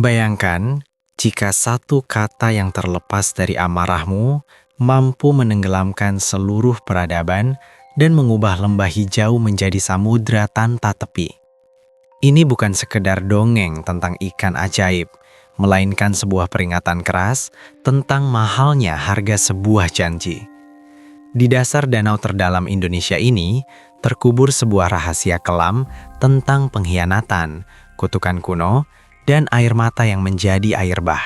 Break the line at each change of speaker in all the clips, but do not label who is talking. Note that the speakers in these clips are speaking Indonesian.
Bayangkan jika satu kata yang terlepas dari amarahmu mampu menenggelamkan seluruh peradaban dan mengubah lembah hijau menjadi samudra tanpa tepi. Ini bukan sekedar dongeng tentang ikan ajaib, melainkan sebuah peringatan keras tentang mahalnya harga sebuah janji. Di dasar danau terdalam Indonesia ini, terkubur sebuah rahasia kelam tentang pengkhianatan, kutukan kuno, dan air mata yang menjadi air bah.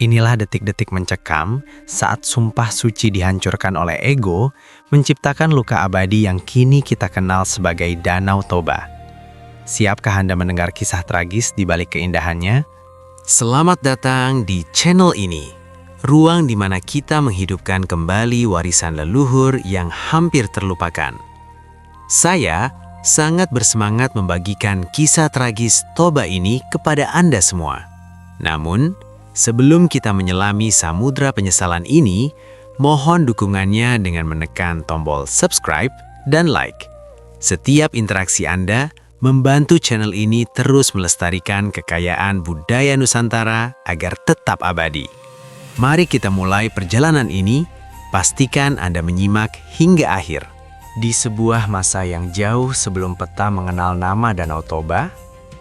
Inilah detik-detik mencekam saat sumpah suci dihancurkan oleh ego, menciptakan luka abadi yang kini kita kenal sebagai Danau Toba. Siapkah Anda mendengar kisah tragis di balik keindahannya? Selamat datang di channel ini, ruang di mana kita menghidupkan kembali warisan leluhur yang hampir terlupakan. Saya sangat bersemangat membagikan kisah tragis Toba ini kepada Anda semua. Namun, sebelum kita menyelami samudra penyesalan ini, mohon dukungannya dengan menekan tombol subscribe dan like. Setiap interaksi Anda membantu channel ini terus melestarikan kekayaan budaya Nusantara agar tetap abadi. Mari kita mulai perjalanan ini, pastikan Anda menyimak hingga akhir. Di sebuah masa yang jauh sebelum peta mengenal nama Danau Toba,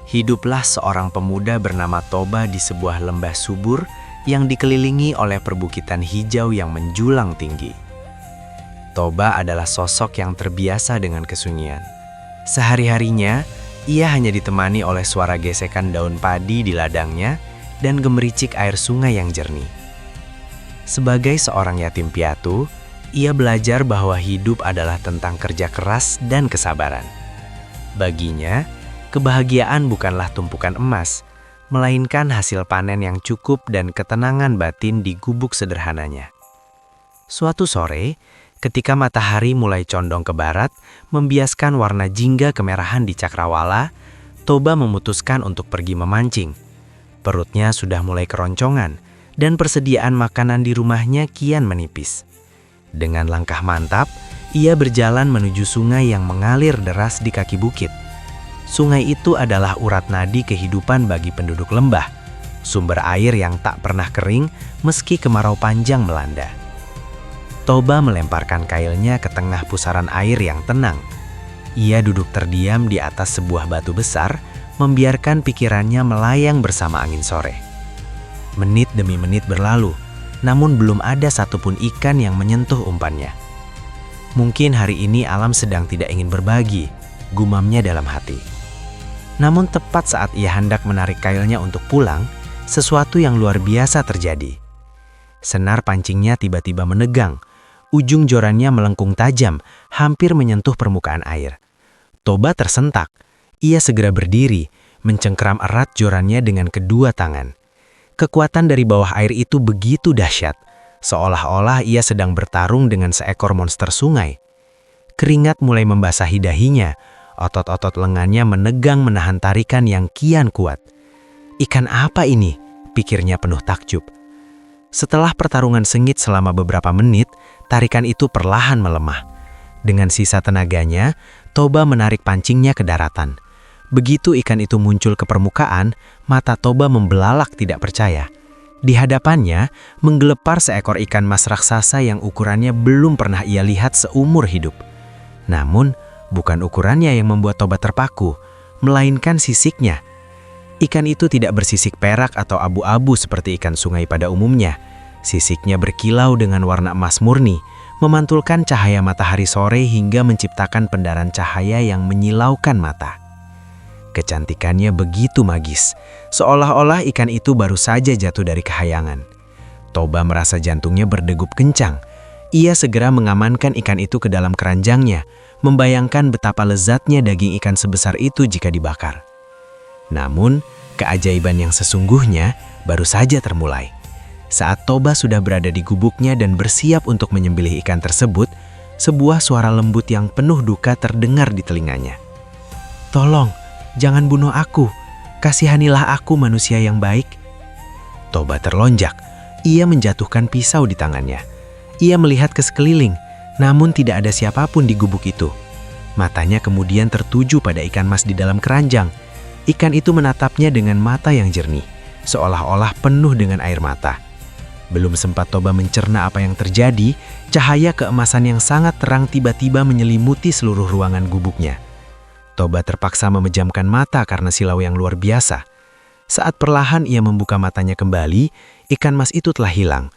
hiduplah seorang pemuda bernama Toba di sebuah lembah subur yang dikelilingi oleh perbukitan hijau yang menjulang tinggi. Toba adalah sosok yang terbiasa dengan kesunyian. Sehari-harinya, ia hanya ditemani oleh suara gesekan daun padi di ladangnya dan gemericik air sungai yang jernih. Sebagai seorang yatim piatu, ia belajar bahwa hidup adalah tentang kerja keras dan kesabaran. Baginya, kebahagiaan bukanlah tumpukan emas, melainkan hasil panen yang cukup dan ketenangan batin di gubuk sederhananya. Suatu sore, ketika matahari mulai condong ke barat, membiaskan warna jingga kemerahan di cakrawala, Toba memutuskan untuk pergi memancing. Perutnya sudah mulai keroncongan, dan persediaan makanan di rumahnya kian menipis. Dengan langkah mantap, ia berjalan menuju sungai yang mengalir deras di kaki bukit. Sungai itu adalah urat nadi kehidupan bagi penduduk lembah, sumber air yang tak pernah kering meski kemarau panjang melanda. Toba melemparkan kailnya ke tengah pusaran air yang tenang. Ia duduk terdiam di atas sebuah batu besar, membiarkan pikirannya melayang bersama angin sore. Menit demi menit berlalu, namun belum ada satupun ikan yang menyentuh umpannya. Mungkin hari ini alam sedang tidak ingin berbagi, gumamnya dalam hati. Namun tepat saat ia hendak menarik kailnya untuk pulang, sesuatu yang luar biasa terjadi. Senar pancingnya tiba-tiba menegang, ujung jorannya melengkung tajam, hampir menyentuh permukaan air. Toba tersentak, ia segera berdiri, mencengkeram erat jorannya dengan kedua tangan. Kekuatan dari bawah air itu begitu dahsyat, seolah-olah ia sedang bertarung dengan seekor monster sungai. Keringat mulai membasahi dahinya, otot-otot lengannya menegang menahan tarikan yang kian kuat. Ikan apa ini? Pikirnya penuh takjub. Setelah pertarungan sengit selama beberapa menit, tarikan itu perlahan melemah. Dengan sisa tenaganya, Toba menarik pancingnya ke daratan. Begitu ikan itu muncul ke permukaan, mata Toba membelalak tidak percaya. Di hadapannya, menggelepar seekor ikan mas raksasa yang ukurannya belum pernah ia lihat seumur hidup. Namun, bukan ukurannya yang membuat Toba terpaku, melainkan sisiknya. Ikan itu tidak bersisik perak atau abu-abu seperti ikan sungai pada umumnya. Sisiknya berkilau dengan warna emas murni, memantulkan cahaya matahari sore hingga menciptakan pendaran cahaya yang menyilaukan mata. Kecantikannya begitu magis, seolah-olah ikan itu baru saja jatuh dari kehayangan. Toba merasa jantungnya berdegup kencang. Ia segera mengamankan ikan itu ke dalam keranjangnya, membayangkan betapa lezatnya daging ikan sebesar itu jika dibakar. Namun, keajaiban yang sesungguhnya baru saja termulai. Saat Toba sudah berada di gubuknya dan bersiap untuk menyembelih ikan tersebut, sebuah suara lembut yang penuh duka terdengar di telinganya. "Tolong, jangan bunuh aku, kasihanilah aku manusia yang baik." Toba terlonjak, ia menjatuhkan pisau di tangannya. Ia melihat ke sekeliling, namun tidak ada siapapun di gubuk itu. Matanya kemudian tertuju pada ikan mas di dalam keranjang. Ikan itu menatapnya dengan mata yang jernih. seolah-olah penuh dengan air mata. Belum sempat Toba mencerna apa yang terjadi, cahaya keemasan yang sangat terang tiba-tiba menyelimuti seluruh ruangan gubuknya. Toba terpaksa memejamkan mata karena silau yang luar biasa. Saat perlahan ia membuka matanya kembali, ikan mas itu telah hilang.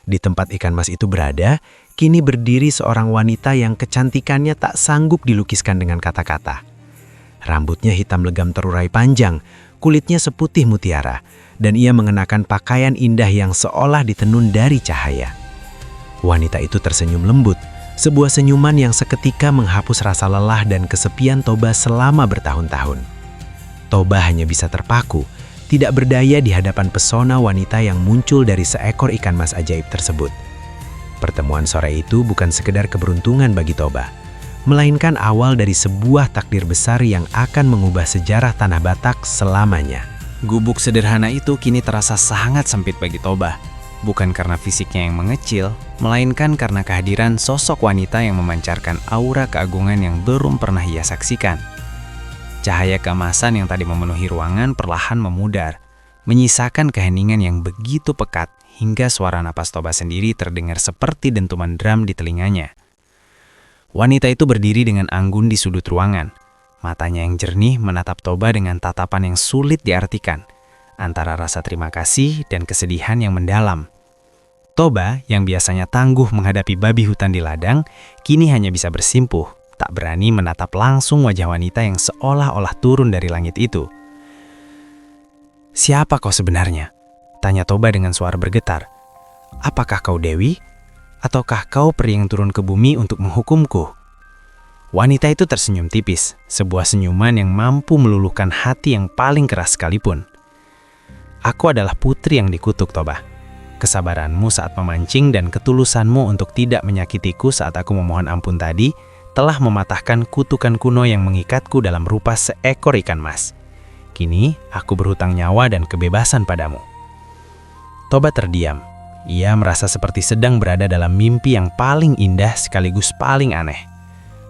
Di tempat ikan mas itu berada, kini berdiri seorang wanita yang kecantikannya tak sanggup dilukiskan dengan kata-kata. Rambutnya hitam legam terurai panjang, kulitnya seputih mutiara, dan ia mengenakan pakaian indah yang seolah ditenun dari cahaya. Wanita itu tersenyum lembut, sebuah senyuman yang seketika menghapus rasa lelah dan kesepian Toba selama bertahun-tahun. Toba hanya bisa terpaku, tidak berdaya di hadapan pesona wanita yang muncul dari seekor ikan mas ajaib tersebut. Pertemuan sore itu bukan sekedar keberuntungan bagi Toba, melainkan awal dari sebuah takdir besar yang akan mengubah sejarah Tanah Batak selamanya. Gubuk sederhana itu kini terasa sangat sempit bagi Toba, bukan karena fisiknya yang mengecil, melainkan karena kehadiran sosok wanita yang memancarkan aura keagungan yang belum pernah ia saksikan. Cahaya keemasan yang tadi memenuhi ruangan perlahan memudar, menyisakan keheningan yang begitu pekat hingga suara napas Toba sendiri terdengar seperti dentuman drum di telinganya. Wanita itu berdiri dengan anggun di sudut ruangan. Matanya yang jernih menatap Toba dengan tatapan yang sulit diartikan, antara rasa terima kasih dan kesedihan yang mendalam. Toba, yang biasanya tangguh menghadapi babi hutan di ladang, kini hanya bisa bersimpuh, tak berani menatap langsung wajah wanita yang seolah-olah turun dari langit itu. "Siapa kau sebenarnya?" tanya Toba dengan suara bergetar. "Apakah kau Dewi? Ataukah kau peri yang turun ke bumi untuk menghukumku?" Wanita itu tersenyum tipis, sebuah senyuman yang mampu meluluhkan hati yang paling keras sekalipun. "Aku adalah putri yang dikutuk, Toba. Kesabaranmu saat memancing dan ketulusanmu untuk tidak menyakitiku saat aku memohon ampun tadi telah mematahkan kutukan kuno yang mengikatku dalam rupa seekor ikan mas. Kini aku berhutang nyawa dan kebebasan padamu." Toba terdiam. Ia merasa seperti sedang berada dalam mimpi yang paling indah sekaligus paling aneh.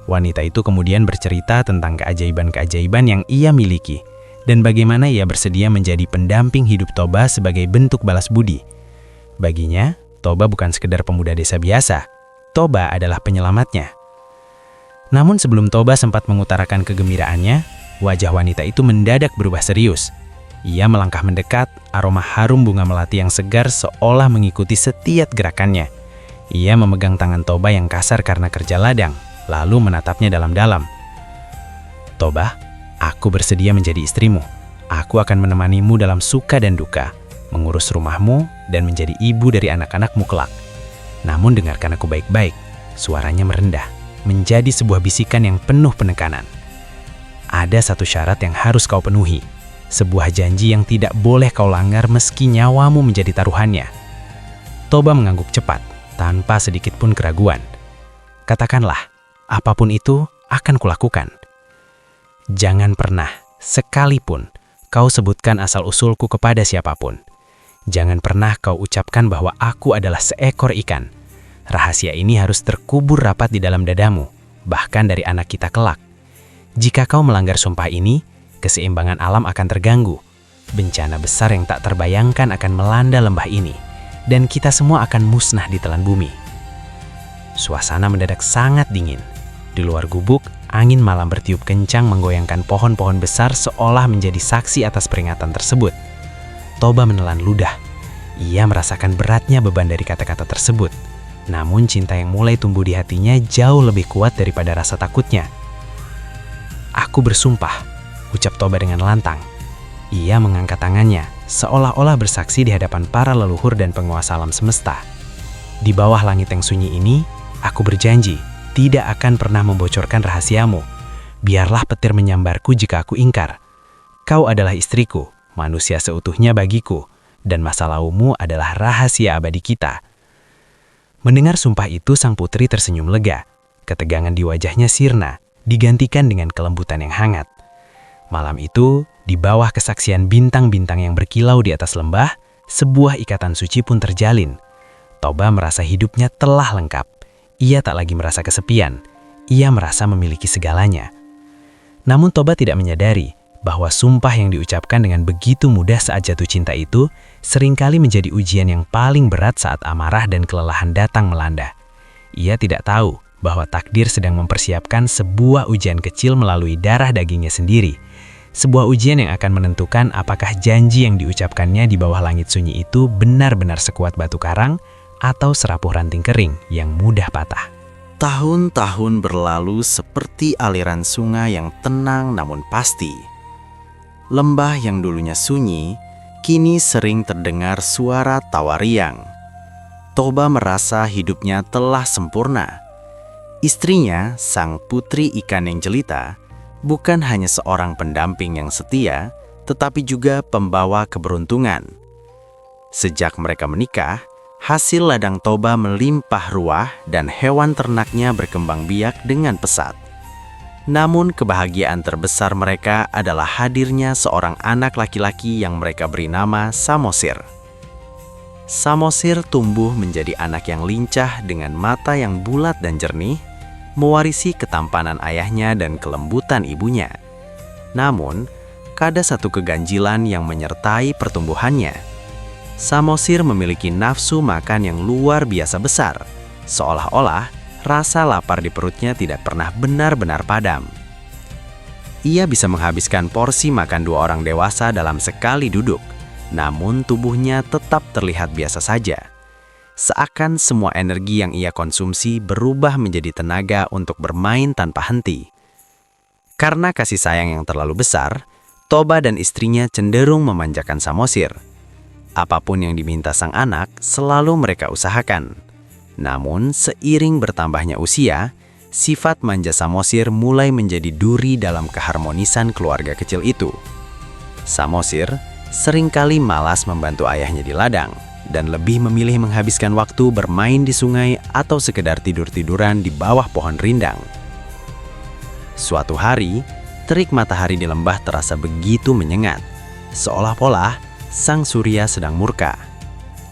Wanita itu kemudian bercerita tentang keajaiban-keajaiban yang ia miliki dan bagaimana ia bersedia menjadi pendamping hidup Toba sebagai bentuk balas budi. Baginya, Toba bukan sekedar pemuda desa biasa. Toba adalah penyelamatnya. Namun sebelum Toba sempat mengutarakan kegembiraannya, wajah wanita itu mendadak berubah serius. Ia melangkah mendekat, aroma harum bunga melati yang segar seolah mengikuti setiap gerakannya. Ia memegang tangan Toba yang kasar karena kerja ladang, lalu menatapnya dalam-dalam. "Toba, aku bersedia menjadi istrimu. Aku akan menemanimu dalam suka dan duka, mengurus rumahmu, dan menjadi ibu dari anak-anakmu kelak. Namun dengarkan aku baik-baik." Suaranya merendah, menjadi sebuah bisikan yang penuh penekanan. "Ada satu syarat yang harus kau penuhi. Sebuah janji yang tidak boleh kau langgar meski nyawamu menjadi taruhannya." Toba mengangguk cepat, tanpa sedikit pun keraguan. "Katakanlah, apapun itu akan kulakukan." "Jangan pernah, sekalipun, kau sebutkan asal-usulku kepada siapapun. Jangan pernah kau ucapkan bahwa aku adalah seekor ikan. Rahasia ini harus terkubur rapat di dalam dadamu, bahkan dari anak kita kelak. Jika kau melanggar sumpah ini, keseimbangan alam akan terganggu. Bencana besar yang tak terbayangkan akan melanda lembah ini, dan kita semua akan musnah di telan bumi." Suasana mendadak sangat dingin. Di luar gubuk, angin malam bertiup kencang menggoyangkan pohon-pohon besar seolah menjadi saksi atas peringatan tersebut. Toba menelan ludah. Ia merasakan beratnya beban dari kata-kata tersebut. Namun cinta yang mulai tumbuh di hatinya jauh lebih kuat daripada rasa takutnya. "Aku bersumpah," ucap Toba dengan lantang. Ia mengangkat tangannya, seolah-olah bersaksi di hadapan para leluhur dan penguasa alam semesta. "Di bawah langit yang sunyi ini, aku berjanji tidak akan pernah membocorkan rahasiamu. Biarlah petir menyambarku jika aku ingkar. Kau adalah istriku, manusia seutuhnya bagiku, dan masa lalumu adalah rahasia abadi kita." Mendengar sumpah itu, sang putri tersenyum lega. Ketegangan di wajahnya sirna, digantikan dengan kelembutan yang hangat. Malam itu, di bawah kesaksian bintang-bintang yang berkilau di atas lembah, sebuah ikatan suci pun terjalin. Toba merasa hidupnya telah lengkap. Ia tak lagi merasa kesepian. Ia merasa memiliki segalanya. Namun Toba tidak menyadari
bahwa sumpah yang diucapkan dengan begitu mudah saat jatuh cinta itu seringkali menjadi ujian yang paling berat saat amarah dan kelelahan datang melanda. Ia tidak tahu bahwa takdir sedang mempersiapkan sebuah ujian kecil melalui darah dagingnya sendiri. Sebuah ujian yang akan menentukan apakah janji yang diucapkannya di bawah langit sunyi itu benar-benar sekuat batu karang atau serapuh ranting kering yang mudah patah.
Tahun-tahun berlalu seperti aliran sungai yang tenang namun pasti. Lembah yang dulunya sunyi, kini sering terdengar suara tawa riang. Toba merasa hidupnya telah sempurna. Istrinya, sang putri ikan yang jelita, bukan hanya seorang pendamping yang setia, tetapi juga pembawa keberuntungan. Sejak mereka menikah, hasil ladang Toba melimpah ruah dan hewan ternaknya berkembang biak dengan pesat. Namun kebahagiaan terbesar mereka adalah hadirnya seorang anak laki-laki yang mereka beri nama Samosir. Samosir tumbuh menjadi anak yang lincah dengan mata yang bulat dan jernih, mewarisi ketampanan ayahnya dan kelembutan ibunya. Namun, ada satu keganjilan yang menyertai pertumbuhannya. Samosir memiliki nafsu makan yang luar biasa besar, seolah-olah rasa lapar di perutnya tidak pernah benar-benar padam. Ia bisa menghabiskan porsi makan 2 orang dewasa dalam sekali duduk, namun tubuhnya tetap terlihat biasa saja. Seakan semua energi yang ia konsumsi berubah menjadi tenaga untuk bermain tanpa henti. Karena kasih sayang yang terlalu besar, Toba dan istrinya cenderung memanjakan Samosir. Apapun yang diminta sang anak, selalu mereka usahakan. Namun, seiring bertambahnya usia, sifat manja Samosir mulai menjadi duri dalam keharmonisan keluarga kecil itu. Samosir seringkali malas membantu ayahnya di ladang, dan lebih memilih menghabiskan waktu bermain di sungai atau sekedar tidur-tiduran di bawah pohon rindang. Suatu hari, terik matahari di lembah terasa begitu menyengat, seolah-olah sang surya sedang murka.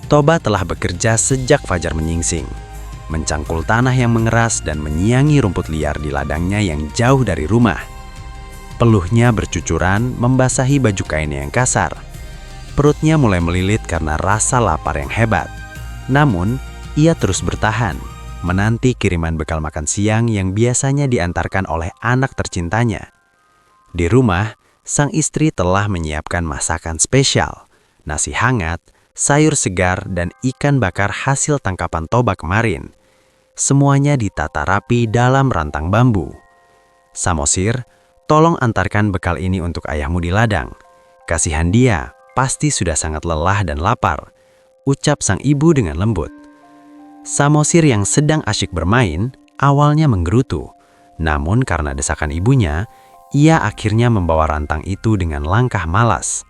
Toba telah bekerja sejak fajar menyingsing, mencangkul tanah yang mengeras dan menyiangi rumput liar di ladangnya yang jauh dari rumah. Peluhnya bercucuran membasahi baju kainnya yang kasar. Perutnya mulai melilit karena rasa lapar yang hebat. Namun, ia terus bertahan, menanti kiriman bekal makan siang yang biasanya diantarkan oleh anak tercintanya. Di rumah, sang istri telah menyiapkan masakan spesial, nasi hangat, sayur segar, dan ikan bakar hasil tangkapan Toba kemarin. Semuanya ditata rapi dalam rantang bambu. Samosir, tolong antarkan bekal ini untuk ayahmu di ladang. Kasihan dia, pasti sudah sangat lelah dan lapar, ucap sang ibu dengan lembut. Samosir yang sedang asyik bermain, awalnya menggerutu. Namun karena desakan ibunya, ia akhirnya membawa rantang itu dengan langkah malas.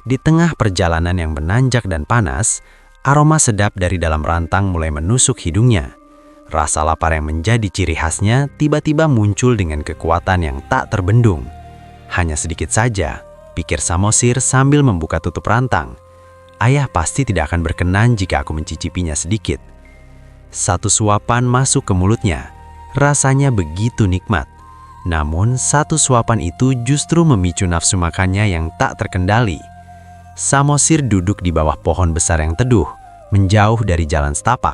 Di tengah perjalanan yang menanjak dan panas, aroma sedap dari dalam rantang mulai menusuk hidungnya. Rasa lapar yang menjadi ciri khasnya tiba-tiba muncul dengan kekuatan yang tak terbendung. Hanya sedikit saja, pikir Samosir sambil membuka tutup rantang. Ayah pasti tidak akan berkenan jika aku mencicipinya sedikit. Satu suapan masuk ke mulutnya. Rasanya begitu nikmat. Namun satu suapan itu justru memicu nafsu makannya yang tak terkendali. Samosir duduk di bawah pohon besar yang teduh, menjauh dari jalan setapak.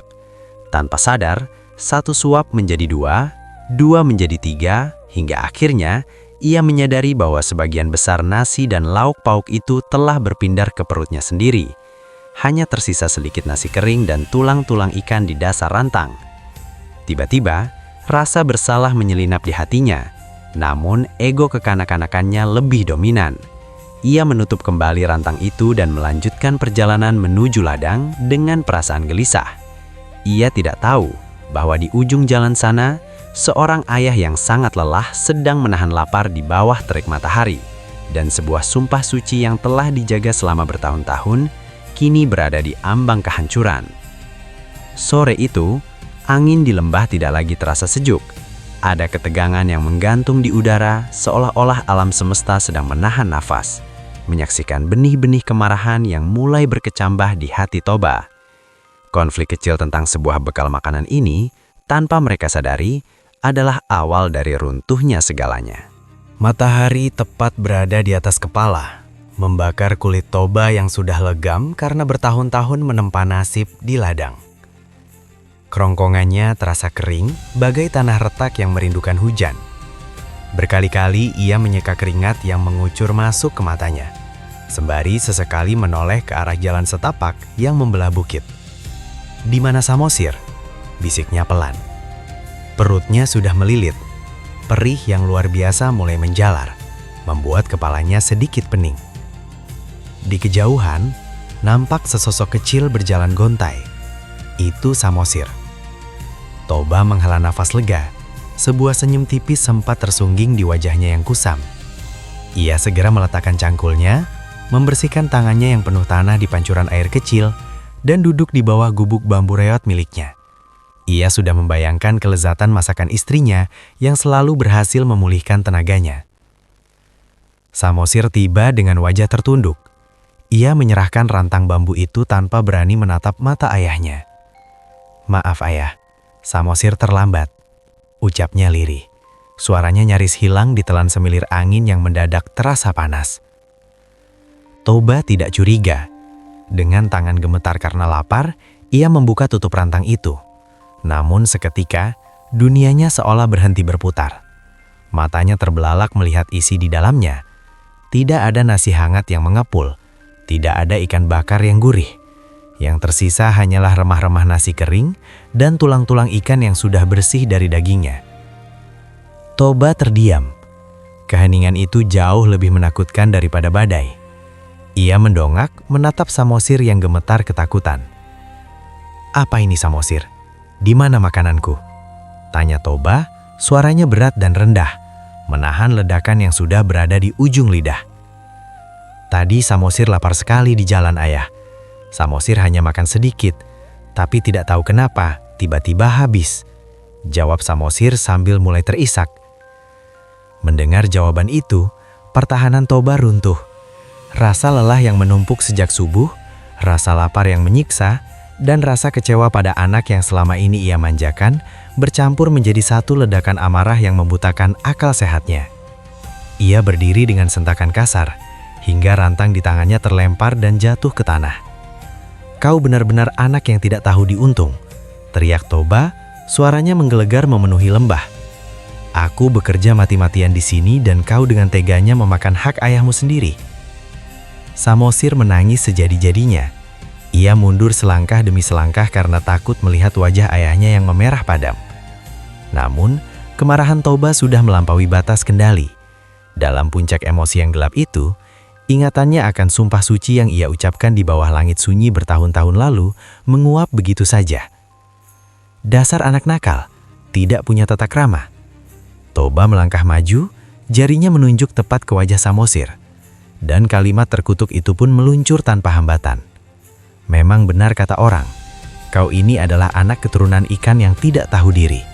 Tanpa sadar, satu suap menjadi 2, 2 menjadi 3, hingga akhirnya ia menyadari bahwa sebagian besar nasi dan lauk pauk itu telah berpindah ke perutnya sendiri. Hanya tersisa sedikit nasi kering dan tulang-tulang ikan di dasar rantang. Tiba-tiba, rasa bersalah menyelinap di hatinya, namun ego kekanak-kanakannya lebih dominan. Ia menutup kembali rantang itu dan melanjutkan perjalanan menuju ladang dengan perasaan gelisah. Ia tidak tahu bahwa di ujung jalan sana, seorang ayah yang sangat lelah sedang menahan lapar di bawah terik matahari, dan sebuah sumpah suci yang telah dijaga selama bertahun-tahun, kini berada di ambang kehancuran. Sore itu, angin di lembah tidak lagi terasa sejuk. Ada ketegangan yang menggantung di udara, seolah-olah alam semesta sedang menahan nafas, menyaksikan benih-benih kemarahan yang mulai berkecambah di hati Toba. Konflik kecil tentang sebuah bekal makanan ini, tanpa mereka sadari, adalah awal dari runtuhnya segalanya. Matahari tepat berada di atas kepala, membakar kulit Toba yang sudah legam karena bertahun-tahun menempa nasib di ladang. Kerongkongannya terasa kering, bagai tanah retak yang merindukan hujan. Berkali-kali ia menyeka keringat yang mengucur masuk ke matanya, sembari sesekali menoleh ke arah jalan setapak yang membelah bukit. "Di mana Samosir?" bisiknya pelan. Perutnya sudah melilit. Perih yang luar biasa mulai menjalar, membuat kepalanya sedikit pening. Di kejauhan, nampak sesosok kecil berjalan gontai. Itu Samosir. Toba menghela nafas lega. Sebuah senyum tipis sempat tersungging di wajahnya yang kusam. Ia segera meletakkan cangkulnya, membersihkan tangannya yang penuh tanah di pancuran air kecil, dan duduk di bawah gubuk bambu reot miliknya. Ia sudah membayangkan kelezatan masakan istrinya yang selalu berhasil memulihkan tenaganya. Samosir tiba dengan wajah tertunduk. Ia menyerahkan rantang bambu itu tanpa berani menatap mata ayahnya. "Maaf ayah, Samosir terlambat," ucapnya lirih. Suaranya nyaris hilang ditelan semilir angin yang mendadak terasa panas. Toba tidak curiga. Dengan tangan gemetar karena lapar, ia membuka tutup rantang itu. Namun seketika, dunianya seolah berhenti berputar. Matanya terbelalak melihat isi di dalamnya. Tidak ada nasi hangat yang mengepul, tidak ada ikan bakar yang gurih. Yang tersisa hanyalah remah-remah nasi kering dan tulang-tulang ikan yang sudah bersih dari dagingnya. Toba terdiam. Keheningan itu jauh lebih menakutkan daripada badai. Ia mendongak menatap Samosir yang gemetar ketakutan. "Apa ini Samosir? Di mana makananku?" tanya Toba, suaranya berat dan rendah, menahan ledakan yang sudah berada di ujung lidah. "Tadi Samosir lapar sekali di jalan ayah. Samosir hanya makan sedikit, tapi tidak tahu kenapa, tiba-tiba habis," jawab Samosir sambil mulai terisak. Mendengar jawaban itu, pertahanan Toba runtuh. Rasa lelah yang menumpuk sejak subuh, rasa lapar yang menyiksa, dan rasa kecewa pada anak yang selama ini ia manjakan, bercampur menjadi satu ledakan amarah yang membutakan akal sehatnya. Ia berdiri dengan sentakan kasar, hingga rantang di tangannya terlempar dan jatuh ke tanah. "Kau benar-benar anak yang tidak tahu diuntung," teriak Toba, suaranya menggelegar memenuhi lembah. "Aku bekerja mati-matian di sini dan kau dengan teganya memakan hak ayahmu sendiri." Samosir menangis sejadi-jadinya. Ia mundur selangkah demi selangkah karena takut melihat wajah ayahnya yang memerah padam. Namun, kemarahan Toba sudah melampaui batas kendali. Dalam puncak emosi yang gelap itu, ingatannya akan sumpah suci yang ia ucapkan di bawah langit sunyi bertahun-tahun lalu menguap begitu saja. Dasar anak nakal, tidak punya tata krama. Toba melangkah maju, jarinya menunjuk tepat ke wajah Samosir. Dan kalimat terkutuk itu pun meluncur tanpa hambatan. "Memang benar kata orang, kau ini adalah anak keturunan ikan yang tidak tahu diri."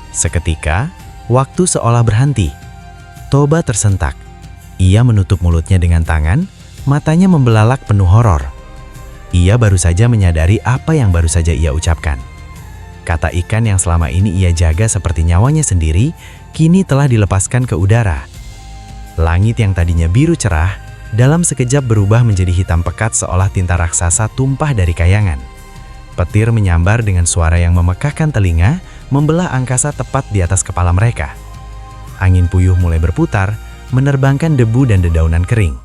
Seketika, waktu seolah berhenti. Toba tersentak. Ia menutup mulutnya dengan tangan, matanya membelalak penuh horor. Ia baru saja menyadari apa yang baru saja ia ucapkan. Kata ikan yang selama ini ia jaga seperti nyawanya sendiri, kini telah dilepaskan ke udara. Langit yang tadinya biru cerah, dalam sekejap berubah menjadi hitam pekat seolah tinta raksasa tumpah dari kayangan. Petir menyambar dengan suara yang memekakkan telinga, membelah angkasa tepat di atas kepala mereka. Angin puyuh mulai berputar, menerbangkan debu dan dedaunan kering.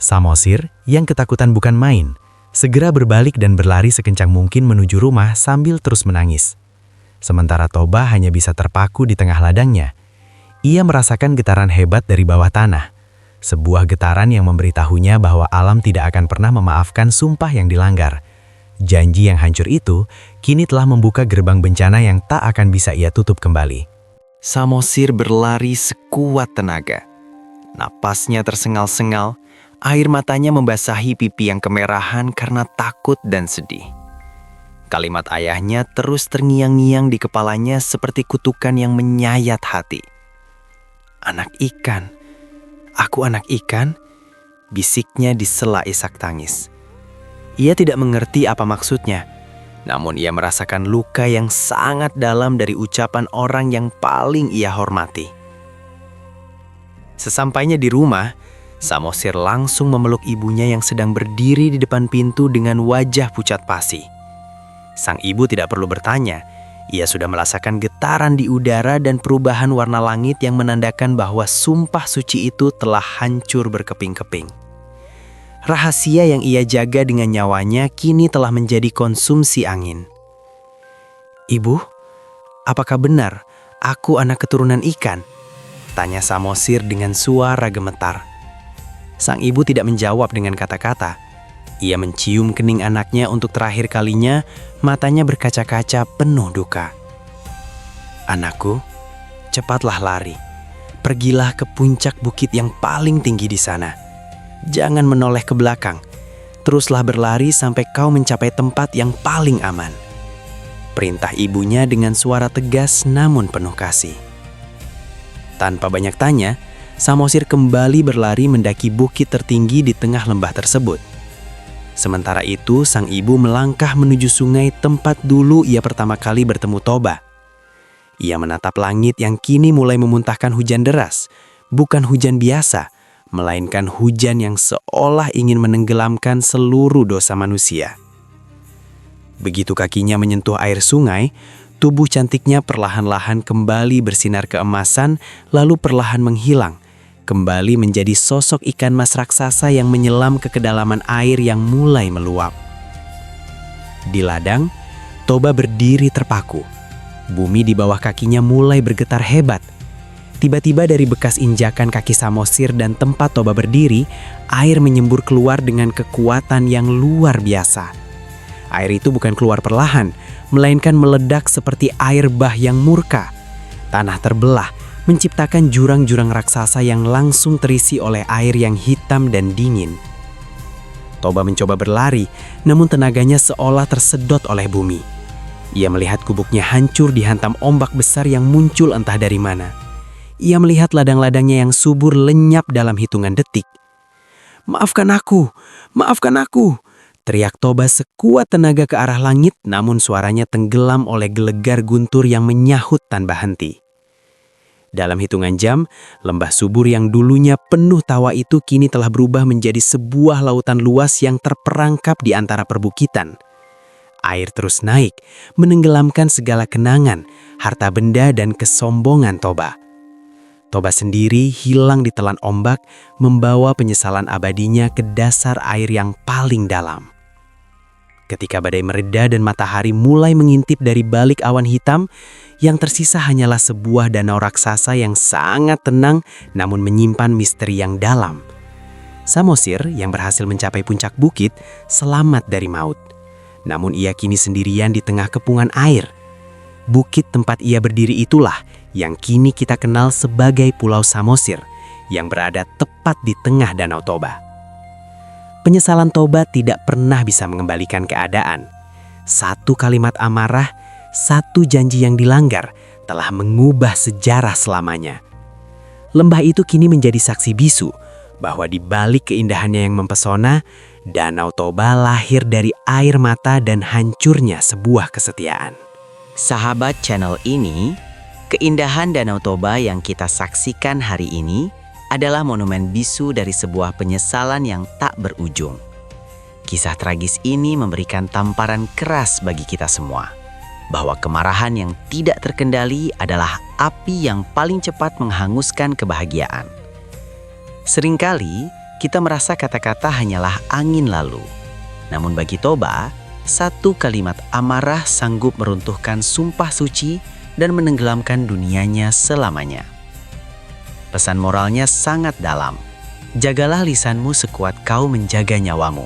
Samosir, yang ketakutan bukan main, segera berbalik dan berlari sekencang mungkin menuju rumah sambil terus menangis. Sementara Toba hanya bisa terpaku di tengah ladangnya. Ia merasakan getaran hebat dari bawah tanah. Sebuah getaran yang memberitahunya bahwa alam tidak akan pernah memaafkan sumpah yang dilanggar. Janji yang hancur itu kini telah membuka gerbang bencana yang tak akan bisa ia tutup kembali. Samosir berlari sekuat tenaga. Napasnya tersengal-sengal, air matanya membasahi pipi yang kemerahan karena takut dan sedih. Kalimat ayahnya terus terngiang-ngiang di kepalanya seperti kutukan yang menyayat hati. "Anak ikan. Aku anak ikan?" bisiknya disela isak tangis. Ia tidak mengerti apa maksudnya, namun ia merasakan luka yang sangat dalam dari ucapan orang yang paling ia hormati. Sesampainya di rumah, Samosir langsung memeluk ibunya yang sedang berdiri di depan pintu dengan wajah pucat pasi. Sang ibu tidak perlu bertanya, ia sudah merasakan getaran di udara dan perubahan warna langit yang menandakan bahwa sumpah suci itu telah hancur berkeping-keping. Rahasia yang ia jaga dengan nyawanya kini telah menjadi konsumsi angin. "Ibu, apakah benar aku anak keturunan ikan?" tanya Samosir dengan suara gemetar. Sang ibu tidak menjawab dengan kata-kata. Ia mencium kening anaknya untuk terakhir kalinya, matanya berkaca-kaca penuh duka. "Anakku, cepatlah lari. Pergilah ke puncak bukit yang paling tinggi di sana. Jangan menoleh ke belakang. Teruslah berlari sampai kau mencapai tempat yang paling aman." Perintah ibunya dengan suara tegas namun penuh kasih. Tanpa banyak tanya, Samosir kembali berlari mendaki bukit tertinggi di tengah lembah tersebut. Sementara itu, sang ibu melangkah menuju sungai tempat dulu ia pertama kali bertemu Toba. Ia menatap langit yang kini mulai memuntahkan hujan deras, bukan hujan biasa, melainkan hujan yang seolah ingin menenggelamkan seluruh dosa manusia. Begitu kakinya menyentuh air sungai, tubuh cantiknya perlahan-lahan kembali bersinar keemasan, lalu perlahan menghilang, kembali menjadi sosok ikan mas raksasa yang menyelam ke kedalaman air yang mulai meluap. Di ladang, Toba berdiri terpaku. Bumi di bawah kakinya mulai bergetar hebat. Tiba-tiba dari bekas injakan kaki Samosir dan tempat Toba berdiri, air menyembur keluar dengan kekuatan yang luar biasa. Air itu bukan keluar perlahan, melainkan meledak seperti air bah yang murka. Tanah terbelah, menciptakan jurang-jurang raksasa yang langsung terisi oleh air yang hitam dan dingin. Toba mencoba berlari, namun tenaganya seolah tersedot oleh bumi. Ia melihat gubuknya hancur dihantam ombak besar yang muncul entah dari mana. Ia melihat ladang-ladangnya yang subur lenyap dalam hitungan detik. "Maafkan aku, maafkan aku!" teriak Toba sekuat tenaga ke arah langit, namun suaranya tenggelam oleh gelegar guntur yang menyahut tanpa henti. Dalam hitungan jam, lembah subur yang dulunya penuh tawa itu kini telah berubah menjadi sebuah lautan luas yang terperangkap di antara perbukitan. Air terus naik, menenggelamkan segala kenangan, harta benda dan kesombongan Toba. Toba sendiri hilang ditelan ombak, membawa penyesalan abadinya ke dasar air yang paling dalam. Ketika badai mereda dan matahari mulai mengintip dari balik awan hitam, yang tersisa hanyalah sebuah danau raksasa yang sangat tenang namun menyimpan misteri yang dalam. Samosir yang berhasil mencapai puncak bukit selamat dari maut. Namun ia kini sendirian di tengah kepungan air. Bukit tempat ia berdiri itulah yang kini kita kenal sebagai Pulau Samosir, yang berada tepat di tengah Danau Toba. Penyesalan Toba tidak pernah bisa mengembalikan keadaan. Satu kalimat amarah, satu janji yang dilanggar telah mengubah sejarah selamanya. Lembah itu kini menjadi saksi bisu bahwa di balik keindahannya yang mempesona, Danau Toba lahir dari air mata dan hancurnya sebuah kesetiaan.
Sahabat channel ini, keindahan Danau Toba yang kita saksikan hari ini adalah monumen bisu dari sebuah penyesalan yang tak berujung. Kisah tragis ini memberikan tamparan keras bagi kita semua, bahwa kemarahan yang tidak terkendali adalah api yang paling cepat menghanguskan kebahagiaan. Seringkali kita merasa kata-kata hanyalah angin lalu. Namun bagi Toba, satu kalimat amarah sanggup meruntuhkan sumpah suci dan menenggelamkan dunianya selamanya. Pesan moralnya sangat dalam. Jagalah lisanmu sekuat kau menjaga nyawamu.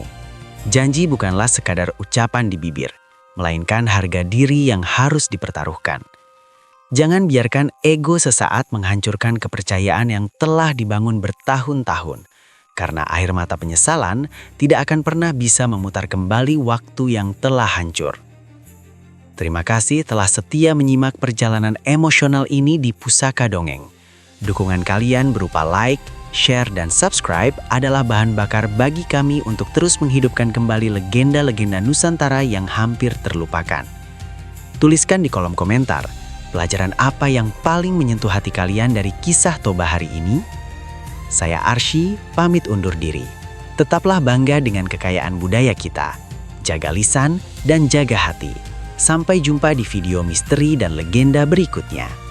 Janji bukanlah sekadar ucapan di bibir, melainkan harga diri yang harus dipertaruhkan. Jangan biarkan ego sesaat menghancurkan kepercayaan yang telah dibangun bertahun-tahun, karena air mata penyesalan tidak akan pernah bisa memutar kembali waktu yang telah hancur. Terima kasih telah setia menyimak perjalanan emosional ini di Pusaka Dongeng. Dukungan kalian berupa like, share, dan subscribe adalah bahan bakar bagi kami untuk terus menghidupkan kembali legenda-legenda Nusantara yang hampir terlupakan. Tuliskan di kolom komentar, pelajaran apa yang paling menyentuh hati kalian dari kisah Toba hari ini? Saya Arsy, pamit undur diri. Tetaplah bangga dengan kekayaan budaya kita. Jaga lisan dan jaga hati. Sampai jumpa di video misteri dan legenda berikutnya.